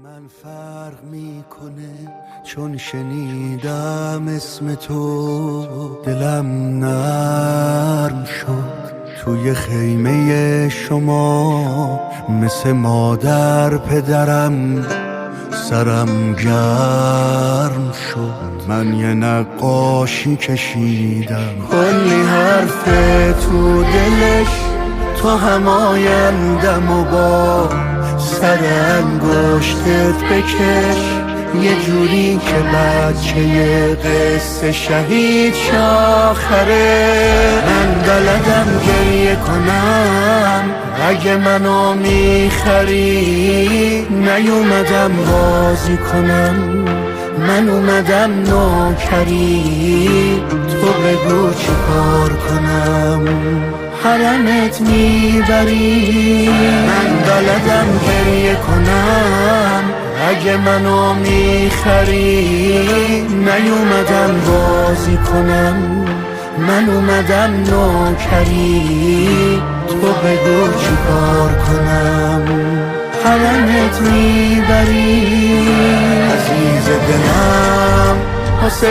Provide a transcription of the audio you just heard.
من فرق میکنه چون شنیدم اسم تو، دلم نرم شد توی خیمه شما، مثل مادر پدرم سرم گرم شد. من یه نقاشی کشیدم کلی حرف تو دلش، تو هم آیندم و با سر انگشتت بکش، یه جوری که بچه قصه شهید شاخره. من بلدم گریه کنم اگه منو میخری، نیومدم بازی کنم من اومدم نوکری، تو بگو چی کار کنم حرمت میبری. من بلدم گریه کنم اگه منو میخری، نیومدم بازی کنم من اومدم نوکری، تو بگو چی کار کنم حرمت میبری. عزیز دلم حسین